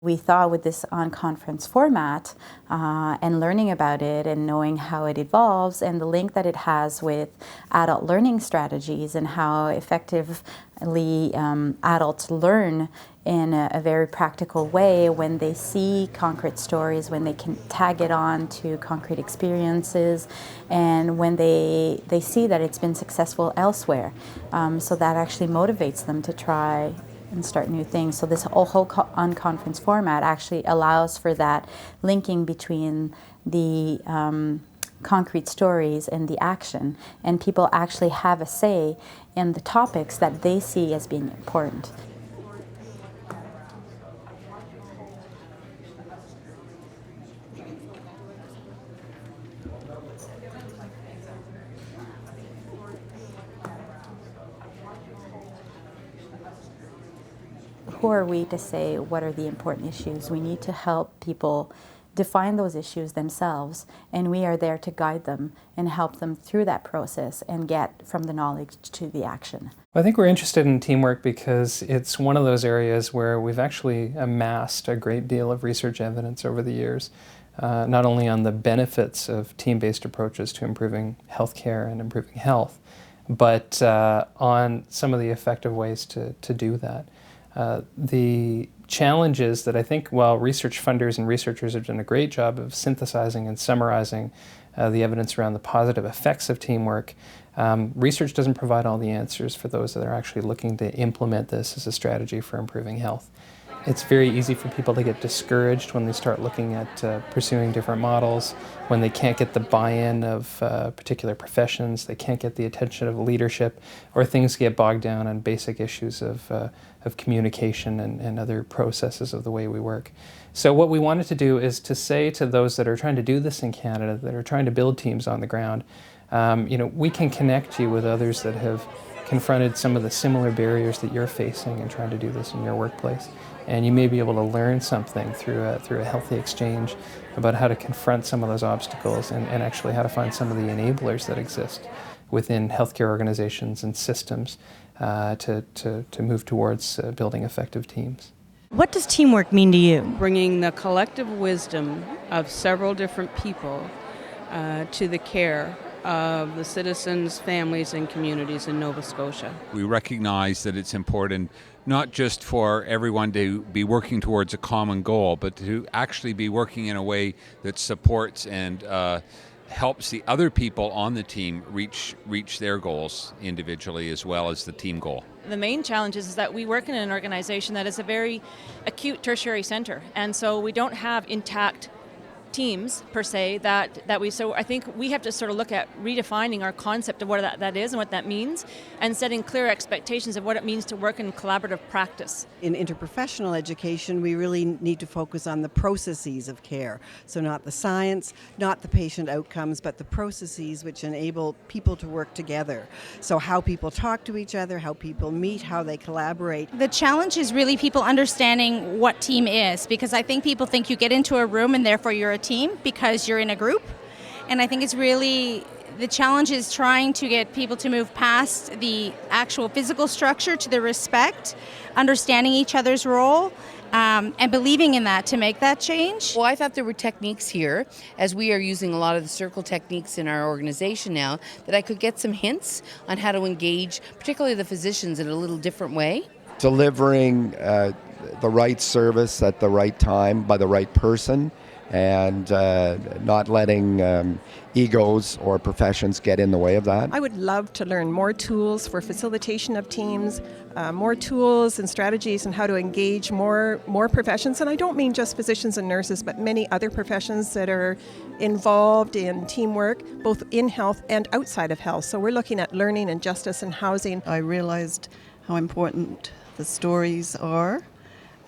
We thought with this on-conference format and learning about it and knowing how it evolves and the link that it has with adult learning strategies and how effectively adults learn in a very practical way when they see concrete stories, when they can tag it on to concrete experiences, and when they see that it's been successful elsewhere. So that actually motivates them to try and start new things. So this whole on-conference format actually allows for that linking between the concrete stories and the action, and people actually have a say in the topics that they see as being important. Who are we to say what are the important issues? We need to help people define those issues themselves, and we are there to guide them and help them through that process and get from the knowledge to the action. I think we're interested in teamwork because it's one of those areas where we've actually amassed a great deal of research evidence over the years, not only on the benefits of team-based approaches to improving healthcare and improving health, but on some of the effective ways to do that. The challenges that I think, while research funders and researchers have done a great job of synthesizing and summarizing the evidence around the positive effects of teamwork, research doesn't provide all the answers for those that are actually looking to implement this as a strategy for improving health. It's very easy for people to get discouraged when they start looking at pursuing different models, when they can't get the buy-in of particular professions, they can't get the attention of leadership, or things get bogged down on basic issues of communication and other processes of the way we work. So what we wanted to do is to say to those that are trying to do this in Canada, that are trying to build teams on the ground, we can connect you with others that have confronted some of the similar barriers that you're facing in trying to do this in your workplace. And you may be able to learn something through a healthy exchange about how to confront some of those obstacles and actually how to find some of the enablers that exist within healthcare organizations and systems to move towards building effective teams. What does teamwork mean to you? Bringing the collective wisdom of several different people to the care of the citizens, families, and communities in Nova Scotia. We recognize that it's important not just for everyone to be working towards a common goal, but to actually be working in a way that supports and helps the other people on the team reach their goals individually as well as the team goal. The main challenge is that we work in an organization that is a very acute tertiary center, and so we don't have intact teams per se so I think we have to sort of look at redefining our concept of what that is and what that means, and setting clear expectations of what it means to work in collaborative practice. In interprofessional education, we really need to focus on the processes of care. So not the science, not the patient outcomes, but the processes which enable people to work together. So how people talk to each other, how people meet, how they collaborate. The challenge is really people understanding what team is, because I think people think you get into a room and therefore you're a team because you're in a group. And I think it's really, the challenge is trying to get people to move past the actual physical structure to the respect, understanding each other's role, and believing in that to make that change. Well, I thought there were techniques here, as we are using a lot of the circle techniques in our organization now, that I could get some hints on how to engage, particularly the physicians, in a little different way. Delivering the right service at the right time by the right person, and not letting egos or professions get in the way of that. I would love to learn more tools for facilitation of teams, more tools and strategies on how to engage more professions. And I don't mean just physicians and nurses, but many other professions that are involved in teamwork, both in health and outside of health. So we're looking at learning and justice and housing. I realized how important the stories are,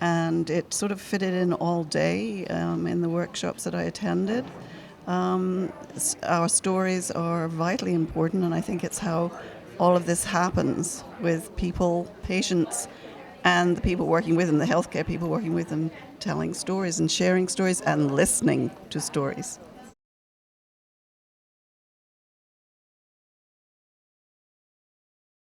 and it sort of fitted in all day in the workshops that I attended. Our stories are vitally important, and I think it's how all of this happens with people, patients, and the people working with them, the healthcare people working with them, telling stories and sharing stories and listening to stories.